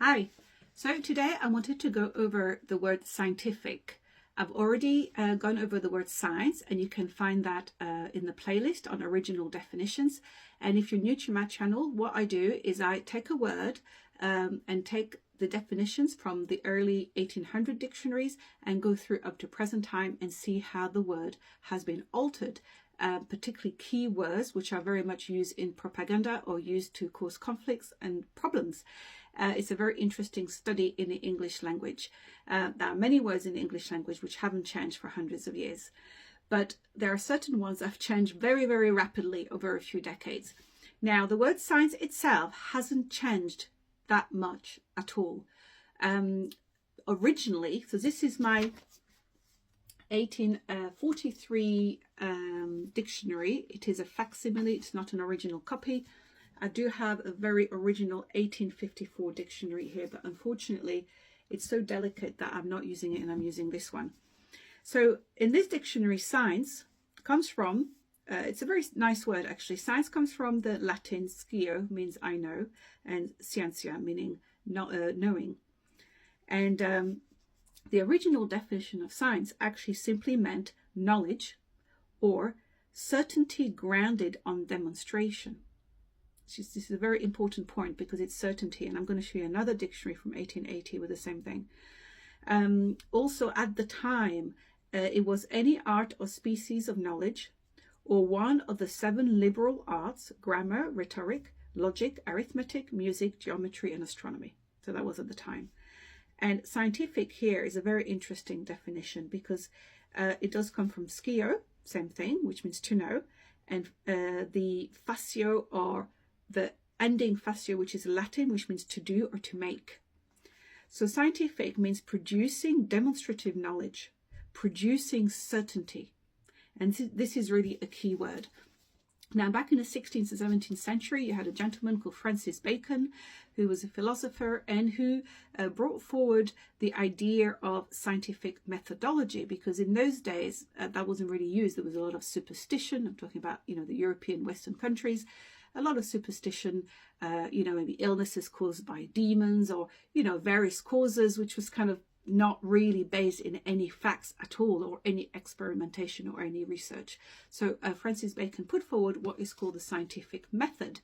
Hi, so today I wanted to go over the word scientific. I've already gone over the word science, and you can find that in the playlist on original definitions. And if you're new to my channel, what I do is I take a word and take the definitions from the early 1800 dictionaries and go through up to present time and see how the word has been altered. Particularly key words which are very much used in propaganda or used to cause conflicts and problems. It's a very interesting study in the English language. There are many words in the English language which haven't changed for hundreds of years, but there are certain ones that have changed very, very rapidly over a few decades. Now, the word science itself hasn't changed that much at all. Originally, so this is my 1843 dictionary. It is a facsimile, it's not an original copy. I do have a very original 1854 dictionary here, but unfortunately it's so delicate that I'm not using it, and I'm using this one. So in this dictionary, science comes from, it's a very nice word actually. Science comes from the Latin scio, means I know, and scientia, meaning not, knowing. And the original definition of science actually simply meant knowledge or certainty grounded on demonstration. This is a very important point because it's certainty, and I'm going to show you another dictionary from 1880 with the same thing. Also at the time, it was any art or species of knowledge, or one of the 7 liberal arts: grammar, rhetoric, logic, arithmetic, music, geometry, and astronomy. So that was at the time. And scientific here is a very interesting definition because it does come from scio, same thing, which means to know, and the facio, or the ending facio, which is Latin, which means to do or to make. So scientific means producing demonstrative knowledge, producing certainty. And this is really a key word. Now, back in the 16th and 17th century, you had a gentleman called Francis Bacon, who was a philosopher and who brought forward the idea of scientific methodology, because in those days that wasn't really used. There was a lot of superstition. I'm talking about, the European Western countries. A lot of superstition, maybe illnesses caused by demons or, various causes, which was kind of not really based in any facts at all, or any experimentation or any research. So Francis Bacon put forward what is called the scientific method.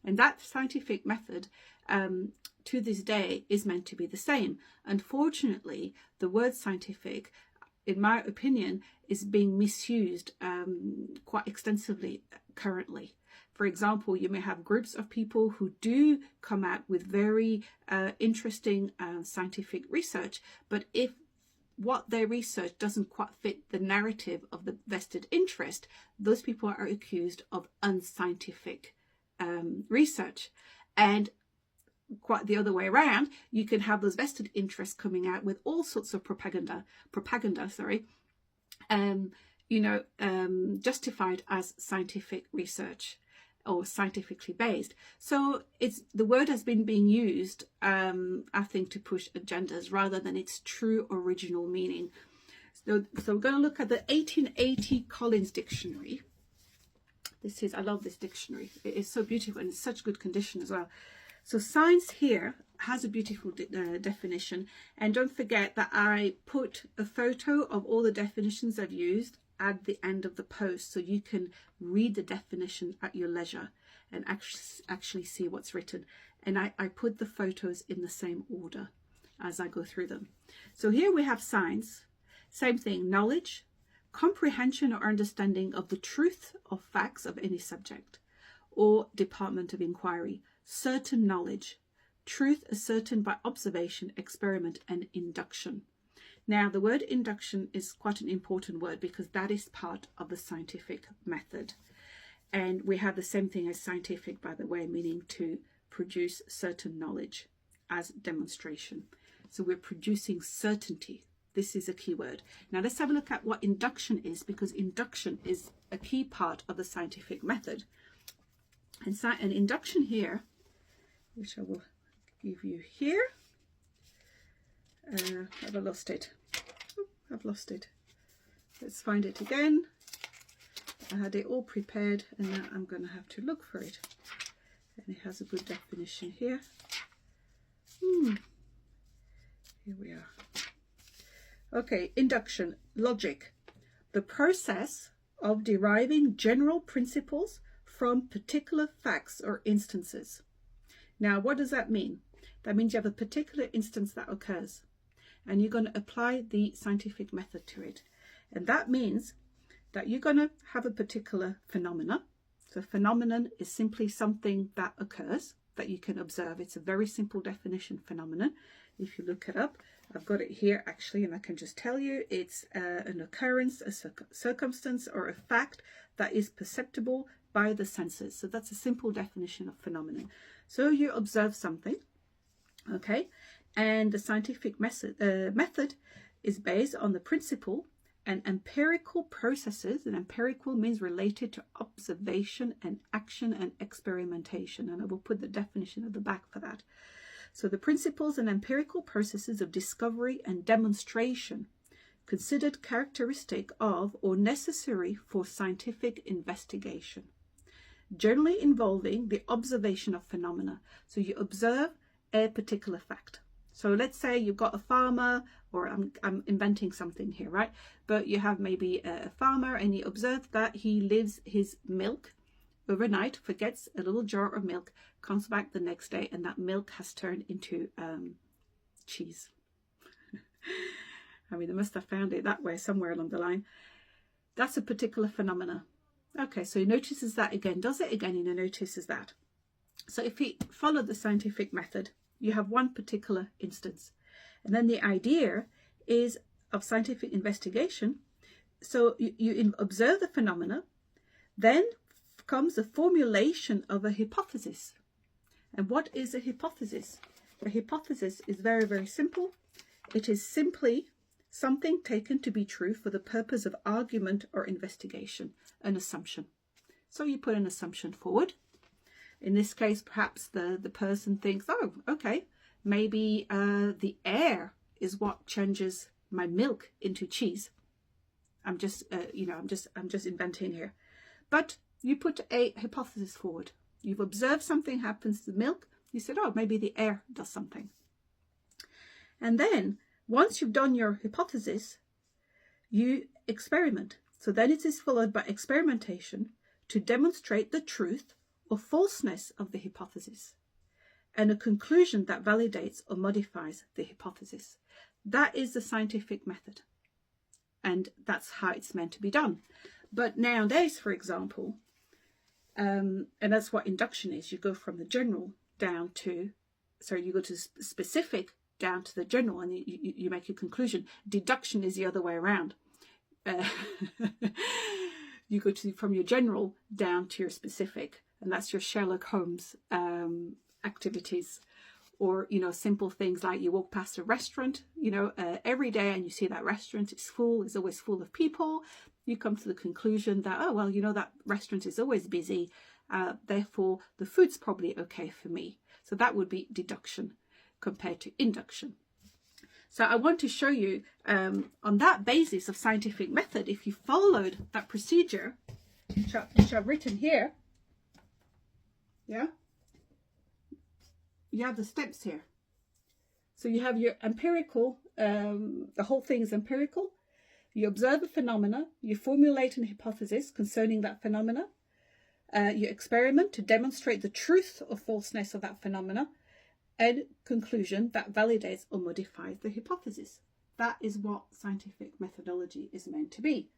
And that scientific method to this day is meant to be the same. Unfortunately, the word scientific, in my opinion, is being misused quite extensively currently. For example, you may have groups of people who do come out with very interesting scientific research, but if what they research doesn't quite fit the narrative of the vested interest, those people are accused of unscientific research. And quite the other way around, you can have those vested interests coming out with all sorts of propaganda, justified as scientific research or scientifically based. So the word has been being used, I think, to push agendas rather than its true original meaning. So we're going to look at the 1880 Collins Dictionary. I love this dictionary. It is so beautiful and in such good condition as well. So science here has a beautiful definition. And don't forget that I put a photo of all the definitions I've used at the end of the post, so you can read the definition at your leisure and actually see what's written. And I put the photos in the same order as I go through them. So here we have science, same thing: knowledge, comprehension or understanding of the truth of facts of any subject or department of inquiry, certain knowledge, truth ascertained by observation, experiment, and induction. Now, the word induction is quite an important word because that is part of the scientific method. And we have the same thing as scientific, by the way, meaning to produce certain knowledge as demonstration. So we're producing certainty. This is a key word. Now, let's have a look at what induction is, because induction is a key part of the scientific method. And induction here, which I will give you here. Have I lost it? Oh, I've lost it. Let's find it again. I had it all prepared and now I'm going to have to look for it. And it has a good definition here. Okay, induction, logic. The process of deriving general principles from particular facts or instances. Now, what does that mean? That means you have a particular instance that occurs, and you're going to apply the scientific method to it. And that means that you're going to have a particular phenomena. So phenomenon is simply something that occurs that you can observe. It's a very simple definition, phenomenon. If you look it up, I've got it here actually, and I can just tell you it's an occurrence, a circumstance, or a fact that is perceptible by the senses. So that's a simple definition of phenomenon. So you observe something, okay, and the scientific method is based on the principle and empirical processes, and empirical means related to observation and action and experimentation, and I will put the definition at the back for that. So the principles and empirical processes of discovery and demonstration considered characteristic of or necessary for scientific investigation, generally involving the observation of phenomena. So you observe a particular fact. So let's say you've got a farmer, or I'm inventing something here, right? But you have maybe a farmer, and you observe that he leaves his milk overnight, forgets a little jar of milk, comes back the next day, and that milk has turned into cheese. I mean, they must have found it that way somewhere along the line. That's a particular phenomena. Okay, so he notices that again, does it again, and he notices that. So if he followed the scientific method, you have one particular instance. And then the idea is of scientific investigation. So you observe the phenomena, then comes the formulation of a hypothesis. And what is a hypothesis? A hypothesis is very, very simple. It is simply something taken to be true for the purpose of argument or investigation, an assumption. So you put an assumption forward. In this case, perhaps the person thinks, oh, okay, maybe the air is what changes my milk into cheese. I'm just inventing here. But you put a hypothesis forward. You've observed something happens to the milk. You said, oh, maybe the air does something. And then once you've done your hypothesis, you experiment. So then it is followed by experimentation to demonstrate the truth or falseness of the hypothesis, and a conclusion that validates or modifies the hypothesis. That is the scientific method, and that's how it's meant to be done. But nowadays, for example, and that's what induction is, you go from the general down to, you go to specific down to the general, and you make a conclusion. Deduction is the other way around. You go from your general down to your specific, and that's your Sherlock Holmes activities. Or, simple things like you walk past a restaurant, every day, and you see that restaurant is full, is always full of people. You come to the conclusion that, oh, well, that restaurant is always busy. Therefore, the food's probably okay for me. So that would be deduction compared to induction. So I want to show you on that basis of scientific method, if you followed that procedure, which I've written here, yeah, you have the steps here. So you have your empirical, the whole thing is empirical. You observe a phenomena, you formulate an hypothesis concerning that phenomena, you experiment to demonstrate the truth or falseness of that phenomena, and conclusion that validates or modifies the hypothesis. That is what scientific methodology is meant to be.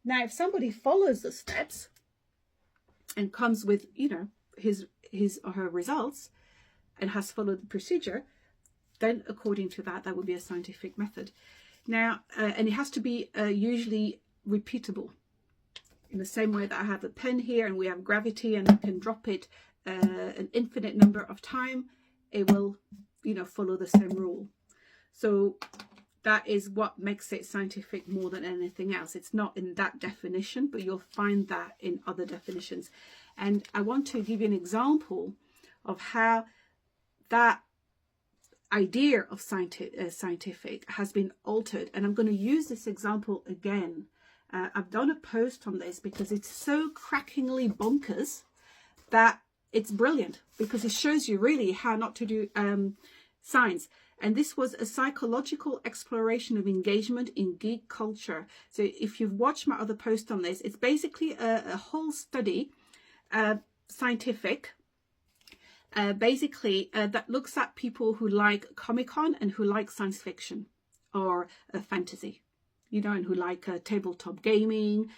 Now, if somebody follows the steps and comes with, his or her results and has followed the procedure, then according to that, that would be a scientific method. Now, and it has to be usually repeatable. In the same way that I have a pen here and we have gravity and I can drop it an infinite number of times, it will, follow the same rule. So that is what makes it scientific more than anything else. It's not in that definition, but you'll find that in other definitions. And I want to give you an example of how that idea of scientific has been altered. And I'm going to use this example again. I've done a post on this because it's so crackingly bonkers that it's brilliant, because it shows you really how not to do Science. And this was a psychological exploration of engagement in geek culture. So if you've watched my other post on this, it's basically a whole study, scientific, that looks at people who like Comic-Con and who like science fiction or fantasy, you know, and who like tabletop gaming,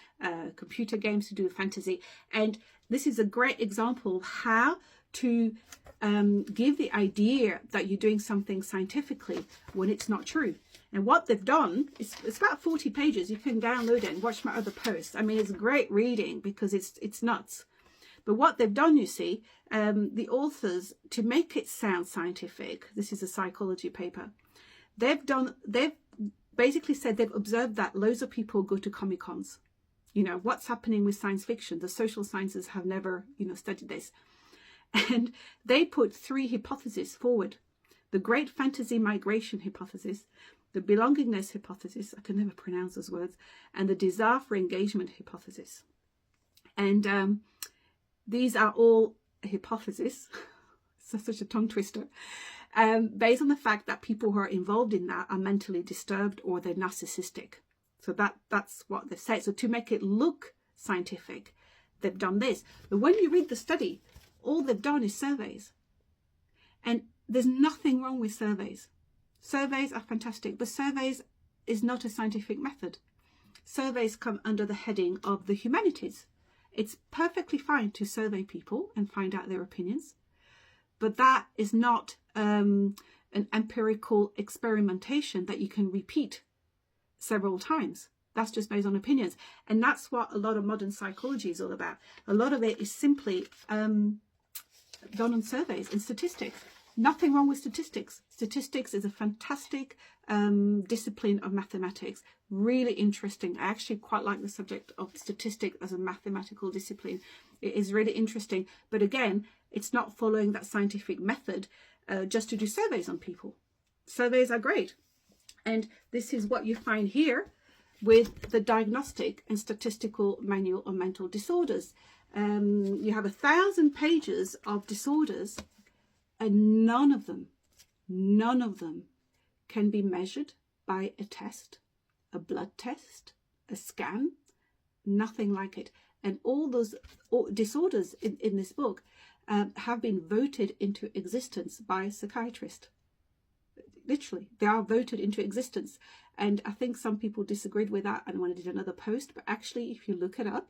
computer games to do with fantasy. And this is a great example of how to give the idea that you're doing something scientifically when it's not true. And what they've done, it's about 40 pages. You can download it and watch my other posts. I mean, it's great reading because it's nuts. But what they've done, you see, the authors, to make it sound scientific, this is a psychology paper, they've basically said they've observed that loads of people go to Comic-Cons. You know, what's happening with science fiction? The social sciences have never, you know, studied this. And they put 3 hypotheses forward. The great fantasy migration hypothesis, the belongingness hypothesis, I can never pronounce those words, and the desire for engagement hypothesis. And these are all hypotheses, such a tongue twister, based on the fact that people who are involved in that are mentally disturbed or they're narcissistic. So that's what they've said. So to make it look scientific, they've done this. But when you read the study, all they've done is surveys. And there's nothing wrong with surveys. Surveys are fantastic, but surveys is not a scientific method. Surveys come under the heading of the humanities. It's perfectly fine to survey people and find out their opinions, but that is not an empirical experimentation that you can repeat several times. That's just based on opinions. And that's what a lot of modern psychology is all about. A lot of it is simply done on surveys and statistics. Nothing wrong with statistics. Statistics is a fantastic discipline of mathematics. Really interesting. I actually quite like the subject of statistics as a mathematical discipline. It is really interesting. But again, it's not following that scientific method just to do surveys on people. Surveys are great. And this is what you find here with the Diagnostic and Statistical Manual of Mental Disorders. You have 1,000 pages of disorders, and none of them can be measured by a test, a blood test, a scan, nothing like it. And all those disorders in this book have been voted into existence by a psychiatrist. Literally, they are voted into existence. And I think some people disagreed with that and when I did another post, but actually, if you look it up,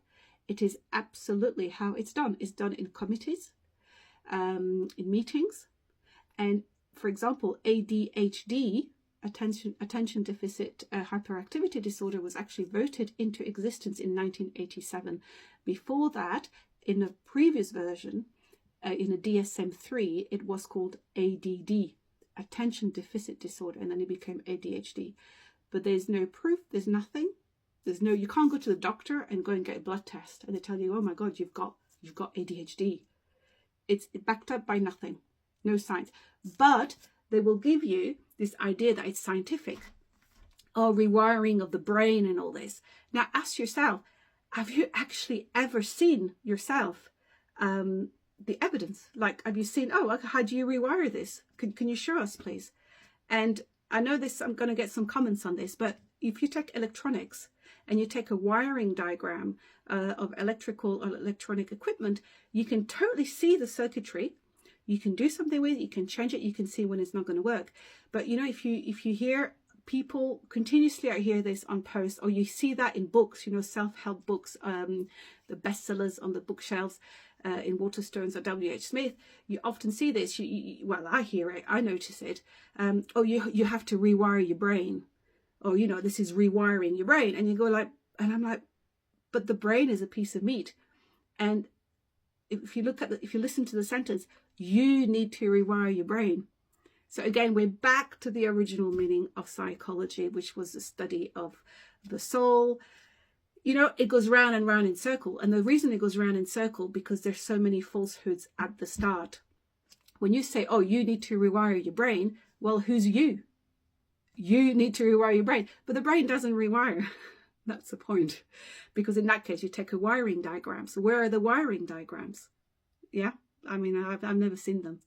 it is absolutely how it's done. It's done in committees, in meetings. And for example, ADHD, attention deficit hyperactivity disorder, was actually voted into existence in 1987. Before that, in a previous version, in a DSM-3, it was called ADD, attention deficit disorder, and then it became ADHD. But there's no proof, there's nothing. You can't go to the doctor and go and get a blood test and they tell you, oh my God, you've got ADHD. It's backed up by nothing, no science. But they will give you this idea that it's scientific. Oh, rewiring of the brain and all this. Now ask yourself, have you actually ever seen yourself the evidence? Like, have you seen, oh, how do you rewire this? Can you show us, please? And I know this, I'm going to get some comments on this, but if you take electronics and you take a wiring diagram of electrical or electronic equipment, you can totally see the circuitry. You can do something with it, you can change it, you can see when it's not going to work. But you know, if you hear people continuously, I hear this on posts, or you see that in books, you know, self-help books, the bestsellers on the bookshelves, in Waterstones or W.H. Smith, you often see this. Well, I hear it, I notice it. Oh, you have to rewire your brain. Oh, you know, this is rewiring your brain. And you go like, and I'm like, but the brain is a piece of meat. And if you listen to the sentence, you need to rewire your brain. So again, we're back to the original meaning of psychology, which was the study of the soul. You know, it goes round and round in circle. And the reason it goes round in circle, because there's so many falsehoods at the start. When you say, oh, you need to rewire your brain, well, who's you? You need to rewire your brain. But the brain doesn't rewire. That's the point. Because in that case, you take a wiring diagram. So where are the wiring diagrams? Yeah, I mean, I've never seen them.